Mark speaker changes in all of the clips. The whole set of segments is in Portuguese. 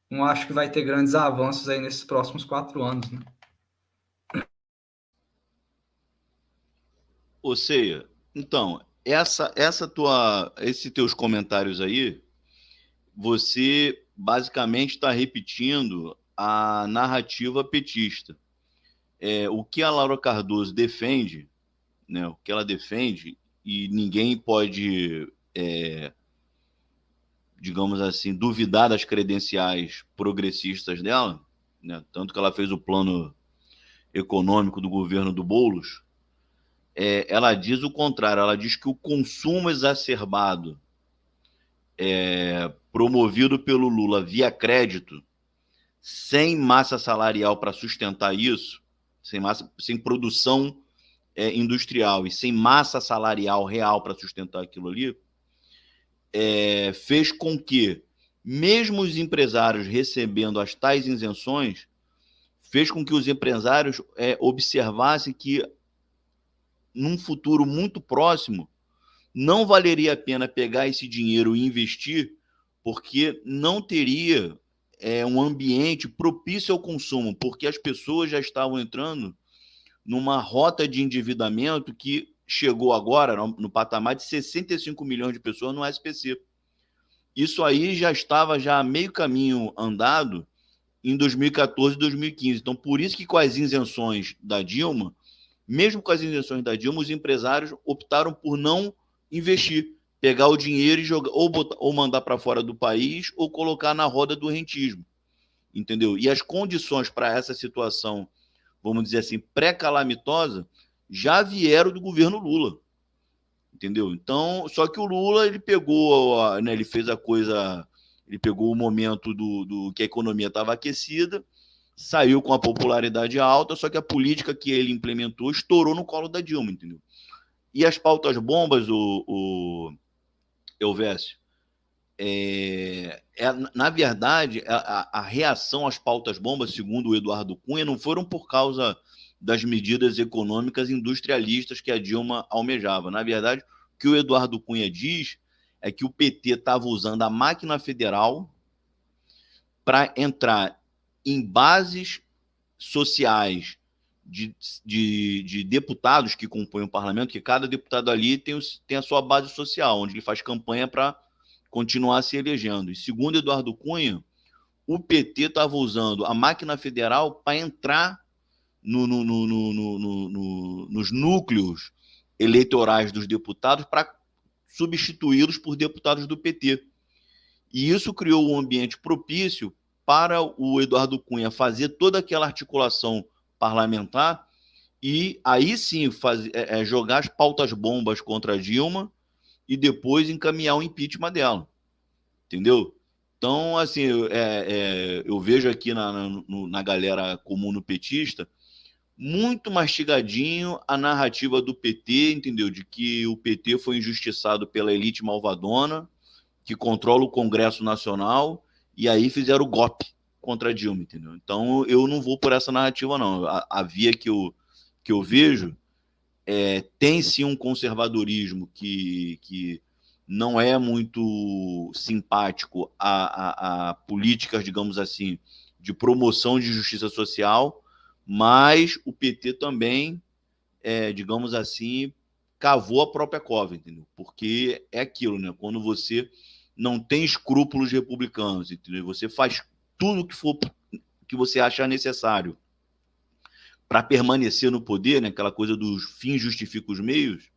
Speaker 1: não acho que vai ter grandes avanços aí nesses próximos 4 anos, né?
Speaker 2: Ou seja, então, esses teus comentários aí, você basicamente está repetindo a narrativa petista. O que a Laura Cardoso defende, né, o que ela defende, e ninguém pode, digamos assim, duvidar das credenciais progressistas dela, né, tanto que ela fez o plano econômico do governo do Boulos, ela diz o contrário, ela diz que o consumo exacerbado promovido pelo Lula via crédito, sem massa salarial para sustentar isso, sem produção industrial e sem massa salarial real para sustentar aquilo ali, fez com que, mesmo os empresários recebendo as tais isenções, fez com que os empresários observassem que, num futuro muito próximo, não valeria a pena pegar esse dinheiro e investir, porque não teria um ambiente propício ao consumo, porque as pessoas já estavam entrando numa rota de endividamento que chegou agora no patamar de 65 milhões de pessoas no SPC. Isso aí já estava já meio caminho andado em 2014 e 2015. Então, por isso que com as isenções da Dilma, mesmo com as isenções da Dilma, os empresários optaram por não investir, pegar o dinheiro e jogar, ou mandar para fora do país ou colocar na roda do rentismo, entendeu? E as condições para essa situação, vamos dizer assim, pré-calamitosa, já vieram do governo Lula, entendeu? Então, só que o Lula, ele pegou, né, ele fez a coisa, ele pegou o momento do que a economia estava aquecida, saiu com a popularidade alta, só que a política que ele implementou estourou no colo da Dilma, entendeu? E as pautas bombas, o Elvésio, na verdade, a reação às pautas bombas, segundo o Eduardo Cunha, não foram por causa das medidas econômicas industrialistas que a Dilma almejava. Na verdade, o que o Eduardo Cunha diz é que o PT estava usando a máquina federal para entrar em bases sociais de deputados que compõem o parlamento, que cada deputado ali tem a sua base social, onde ele faz campanha para continuar se elegendo. E segundo Eduardo Cunha, o PT estava usando a máquina federal para entrar nos núcleos eleitorais dos deputados para substituí-los por deputados do PT. E isso criou um ambiente propício para o Eduardo Cunha fazer toda aquela articulação parlamentar e aí sim jogar as pautas bombas contra a Dilma e depois encaminhar o impeachment dela, entendeu? Então, assim, eu vejo aqui na galera comum no petista muito mastigadinho a narrativa do PT, entendeu? De que o PT foi injustiçado pela elite malvadona, que controla o Congresso Nacional, e aí fizeram o golpe contra a Dilma, entendeu? Então eu não vou por essa narrativa, não. A via que eu vejo tem sim um conservadorismo que não é muito simpático a políticas, digamos assim, de promoção de justiça social, mas o PT também, digamos assim, cavou a própria cova, entendeu? Porque é aquilo, né? Quando você não tem escrúpulos republicanos, entendeu? Você faz tudo que você achar necessário para permanecer no poder, né? Aquela coisa dos fins justificam os meios,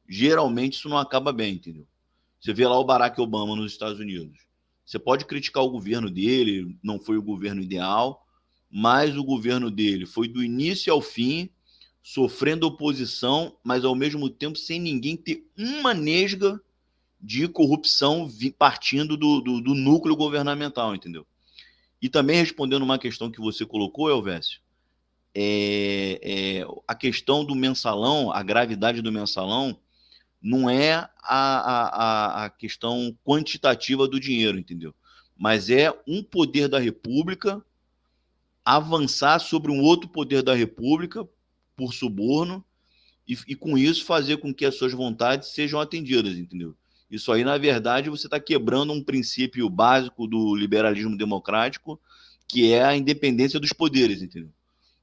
Speaker 2: geralmente isso não acaba bem, entendeu? Você vê lá o Barack Obama nos Estados Unidos. Você pode criticar o governo dele, não foi o governo ideal, mas o governo dele foi do início ao fim, sofrendo oposição, mas ao mesmo tempo sem ninguém ter uma nesga de corrupção partindo do núcleo governamental, entendeu? E também respondendo uma questão que você colocou, Elvésio, a questão do mensalão, a gravidade do mensalão, não é a questão quantitativa do dinheiro, entendeu? Mas é um poder da República avançar sobre um outro poder da República por suborno e com isso fazer com que as suas vontades sejam atendidas, entendeu? Isso aí, na verdade, você está quebrando um princípio básico do liberalismo democrático, que é a independência dos poderes, entendeu?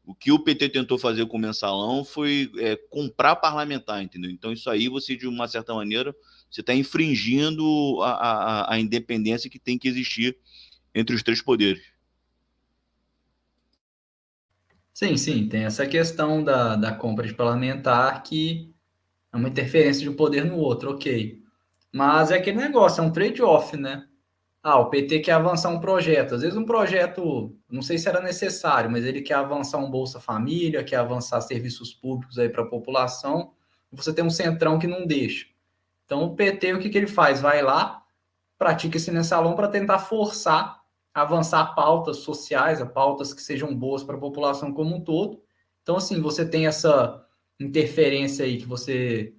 Speaker 2: O que o PT tentou fazer com o mensalão foi comprar parlamentar, entendeu? Então, isso aí, você, de uma certa maneira, você está infringindo a independência que tem que existir entre os três poderes.
Speaker 1: Sim, sim, tem essa questão da compra de parlamentar que é uma interferência de um poder no outro, ok. Mas é aquele negócio, é um trade-off, né? Ah, o PT quer avançar um projeto. Às vezes um projeto, não sei se era necessário, mas ele quer avançar um Bolsa Família, quer avançar serviços públicos aí para a população. Você tem um centrão que não deixa. Então o PT, o que, que ele faz? Vai lá, pratica esse mensalão para tentar forçar a avançar pautas sociais, a pautas que sejam boas para a população como um todo. Então, assim, você tem essa interferência aí que você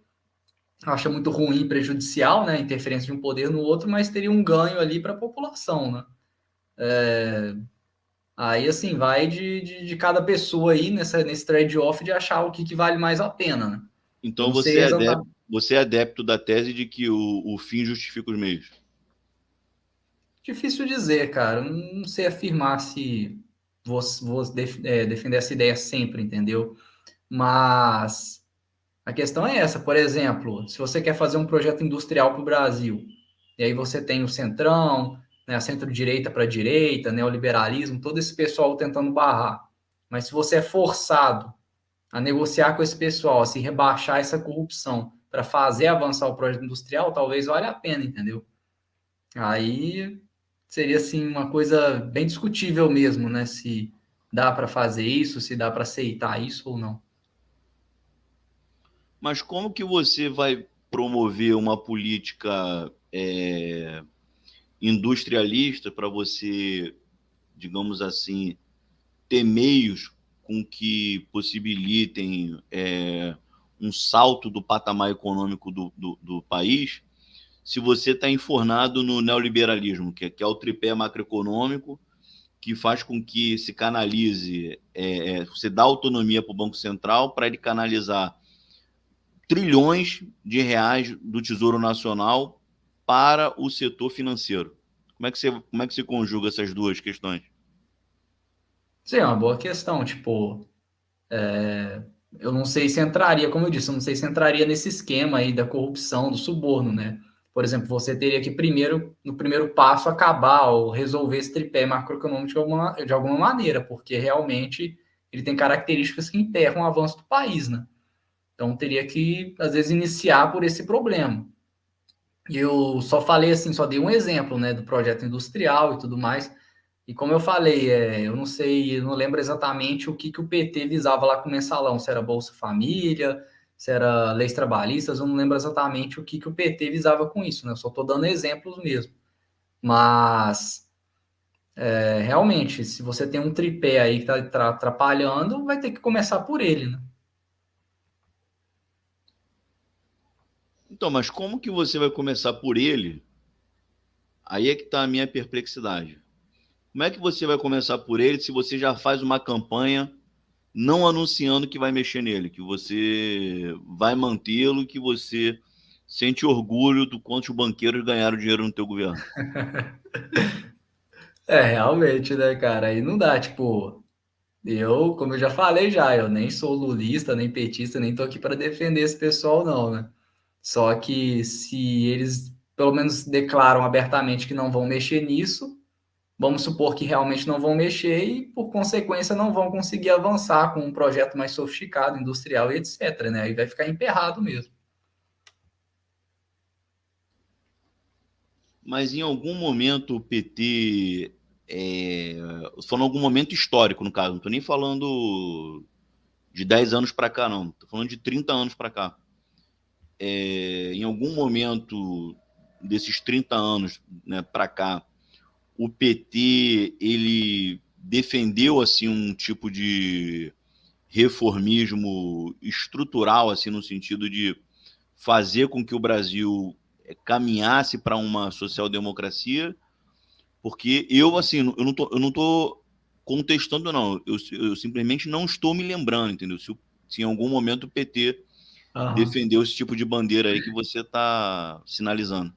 Speaker 1: acha muito ruim, prejudicial, né? Interferência de um poder no outro, mas teria um ganho ali para a população, né? Aí, assim, vai de cada pessoa aí nesse trade-off de achar o que vale mais a pena, né? Eu
Speaker 2: Então,
Speaker 1: não sei exatamente.
Speaker 2: você é adepto da tese de que o fim justifica os meios.
Speaker 1: Difícil dizer, cara. Eu não sei afirmar se defender essa ideia sempre, entendeu? Mas a questão é essa. Por exemplo, se você quer fazer um projeto industrial para o Brasil, e aí você tem o centrão, né, a centro-direita para a direita, neoliberalismo, todo esse pessoal tentando barrar. Mas se você é forçado a negociar com esse pessoal, a se rebaixar essa corrupção para fazer avançar o projeto industrial, talvez valha a pena, entendeu? Aí seria assim uma coisa bem discutível mesmo, né? Se dá para fazer isso, se dá para aceitar isso ou não.
Speaker 2: Mas como que você vai promover uma política industrialista para você, digamos assim, ter meios com que possibilitem um salto do patamar econômico do país, se você está enfornado no neoliberalismo, que é o tripé macroeconômico, que faz com que se canalize, você dá autonomia para o Banco Central para ele canalizar trilhões de reais do Tesouro Nacional para o setor financeiro. Como é que você conjuga essas duas questões?
Speaker 1: Sim, é uma boa questão. Tipo, eu não sei se entraria, como eu disse, eu não sei se entraria nesse esquema aí da corrupção, do suborno, né? Por exemplo, você teria que primeiro, no primeiro passo, acabar ou resolver esse tripé macroeconômico de alguma maneira, porque realmente ele tem características que emperram o avanço do país, né? Então teria que, às vezes, iniciar por esse problema. E eu só falei assim, só dei um exemplo, né, do projeto industrial e tudo mais. E como eu falei, eu não sei, eu não lembro exatamente o que o PT visava lá com o mensalão, se era Bolsa Família, se era leis trabalhistas, eu não lembro exatamente o PT visava com isso, né? Eu só estou dando exemplos mesmo. Mas, realmente, se você tem um tripé aí que está atrapalhando, vai ter que começar por ele, né?
Speaker 2: Então, mas como que você vai começar por ele? Aí é que está a minha perplexidade. Como é que você vai começar por ele se você já faz uma campanha não anunciando que vai mexer nele, que você vai mantê-lo, que você sente orgulho do quanto os banqueiros ganharam dinheiro no teu governo?
Speaker 1: Realmente, né, cara? Aí não dá, tipo, como eu já falei já, eu nem sou lulista, nem petista, nem tô aqui para defender esse pessoal, não, né? Só que se eles pelo menos declaram abertamente que não vão mexer nisso, vamos supor que realmente não vão mexer e, por consequência, não vão conseguir avançar com um projeto mais sofisticado, industrial e etc, né? Aí vai ficar emperrado mesmo.
Speaker 2: Mas em algum momento o PT, falando em algum momento histórico, no caso, não estou nem falando de 10 anos para cá, não, estou falando de 30 anos para cá. Em algum momento desses 30 anos, né, para cá, o PT ele defendeu assim um tipo de reformismo estrutural, assim, no sentido de fazer com que o Brasil caminhasse para uma social-democracia, porque eu, assim, eu não tô contestando, não, eu simplesmente não estou me lembrando, entendeu? Se em algum momento o PT
Speaker 1: Aham.
Speaker 2: defendeu esse tipo de bandeira aí que você está sinalizando.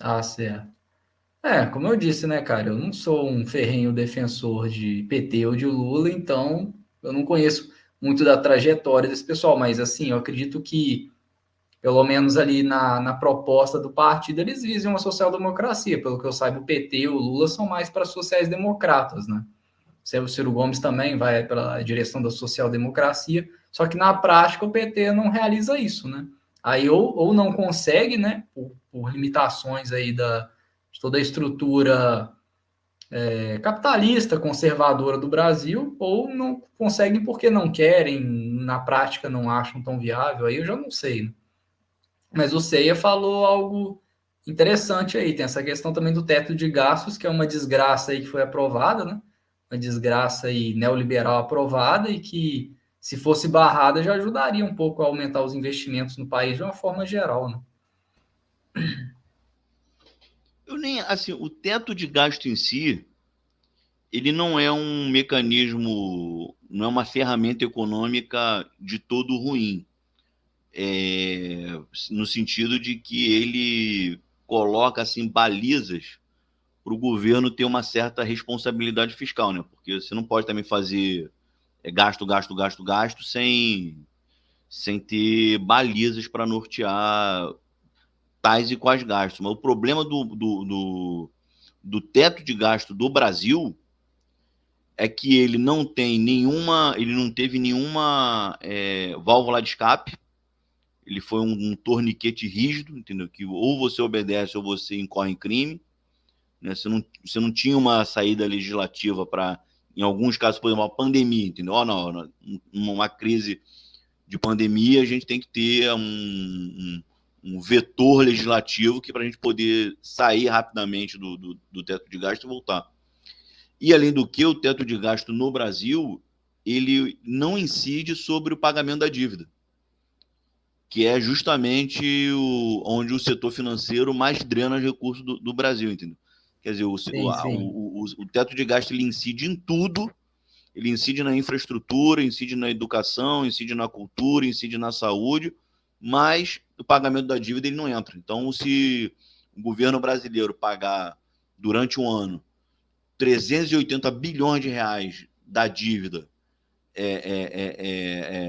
Speaker 1: Ah, certo. Como eu disse, né, cara, eu não sou um ferrenho defensor de PT ou de Lula, então eu não conheço muito da trajetória desse pessoal, mas assim, eu acredito que, pelo menos ali na proposta do partido, eles visam uma social-democracia. Pelo que eu saiba, o PT e o Lula são mais para sociais-democratas, né? O Ciro Gomes também vai para a direção da social-democracia, só que na prática o PT não realiza isso, né? Aí ou não consegue, né, por limitações aí de toda a estrutura capitalista, conservadora do Brasil, ou não conseguem porque não querem, na prática não acham tão viável, aí eu já não sei, né? Mas o Ceia falou algo interessante aí, tem essa questão também do teto de gastos, que é uma desgraça aí que foi aprovada, né? Uma desgraça aí neoliberal aprovada e que, se fosse barrada, já ajudaria um pouco a aumentar os investimentos no país de uma forma geral, né?
Speaker 2: Eu nem, assim, o teto de gasto em si, ele não é um mecanismo, não é uma ferramenta econômica de todo ruim, no sentido de que ele coloca assim balizas para o governo ter uma certa responsabilidade fiscal, né? Porque você não pode também fazer gasto, gasto, gasto, gasto sem ter balizas para nortear tais e quais gastos. Mas o problema do teto de gasto do Brasil é que ele não teve nenhuma válvula de escape. Ele foi um torniquete rígido, entendeu? Que ou você obedece ou você incorre em crime. Né? Você não tinha uma saída legislativa para, em alguns casos, por exemplo, uma pandemia, entendeu? Oh, não, uma crise de pandemia, a gente tem que ter um vetor legislativo que para a gente poder sair rapidamente do teto de gasto e voltar. E, além do que, o teto de gasto no Brasil, ele não incide sobre o pagamento da dívida, que é justamente onde o setor financeiro mais drena recursos do Brasil, entendeu? Quer dizer,
Speaker 1: Sim, sim.
Speaker 2: o teto de gasto ele incide em tudo, ele incide na infraestrutura, incide na educação, incide na cultura, incide na saúde, mas o pagamento da dívida ele não entra. Então, se o governo brasileiro pagar durante um ano 380 bilhões de reais da dívida,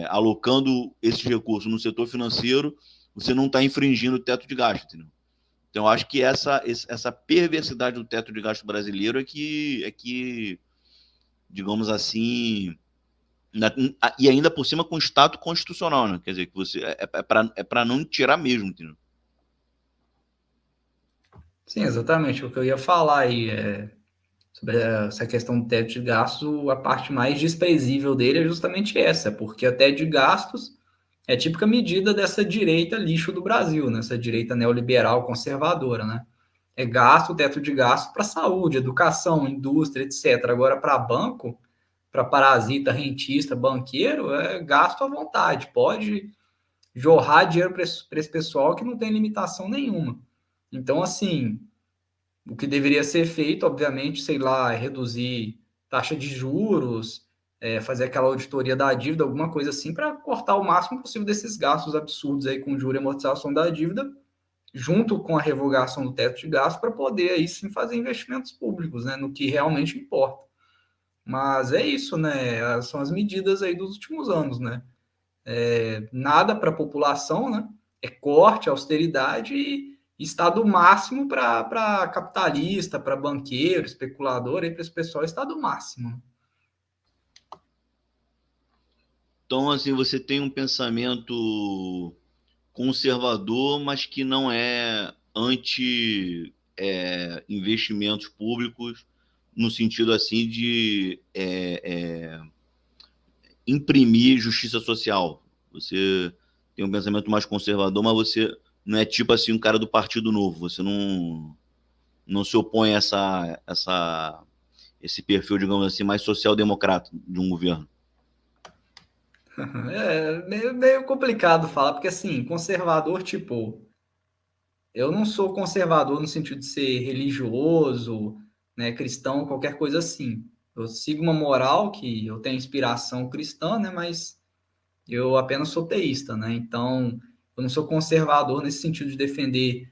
Speaker 2: alocando esses recursos no setor financeiro, você não está infringindo o teto de gasto, entendeu? Então, eu acho que essa perversidade do teto de gasto brasileiro é que digamos assim, e ainda por cima com status constitucional, né? Quer dizer, que você para não tirar mesmo, entendeu?
Speaker 1: Sim, exatamente. O que eu ia falar aí sobre essa questão do teto de gastos, a parte mais desprezível dele é justamente essa, porque o teto de gastos é a típica medida dessa direita lixo do Brasil, né? Essa direita neoliberal conservadora, né? É gasto, teto de gasto para saúde, educação, indústria, etc. Agora, para banco, para parasita, rentista, banqueiro, é gasto à vontade. Pode jorrar dinheiro para esse pessoal que não tem limitação nenhuma. Então, assim, o que deveria ser feito, obviamente, sei lá, é reduzir taxa de juros, fazer aquela auditoria da dívida, alguma coisa assim, para cortar o máximo possível desses gastos absurdos aí com juros e amortização da dívida, junto com a revogação do teto de gastos, para poder aí sim fazer investimentos públicos, né, no que realmente importa. Mas é isso, né? São as medidas aí dos últimos anos, né? Nada para a população, né? É corte, austeridade e estado máximo para capitalista, para banqueiro, especulador, e para esse pessoal, estado máximo.
Speaker 2: Então, assim, você tem um pensamento conservador, mas que não é anti investimentos públicos no sentido assim de imprimir justiça social. Você tem um pensamento mais conservador, mas você não é tipo assim um cara do Partido Novo. Você não se opõe a esse perfil, digamos assim, mais social-democrata de um governo.
Speaker 1: É meio complicado falar, porque assim, conservador, tipo, eu não sou conservador no sentido de ser religioso, né, cristão, qualquer coisa assim. Eu sigo uma moral que eu tenho inspiração cristã, né, mas eu apenas sou teísta, né? Então, eu não sou conservador nesse sentido de defender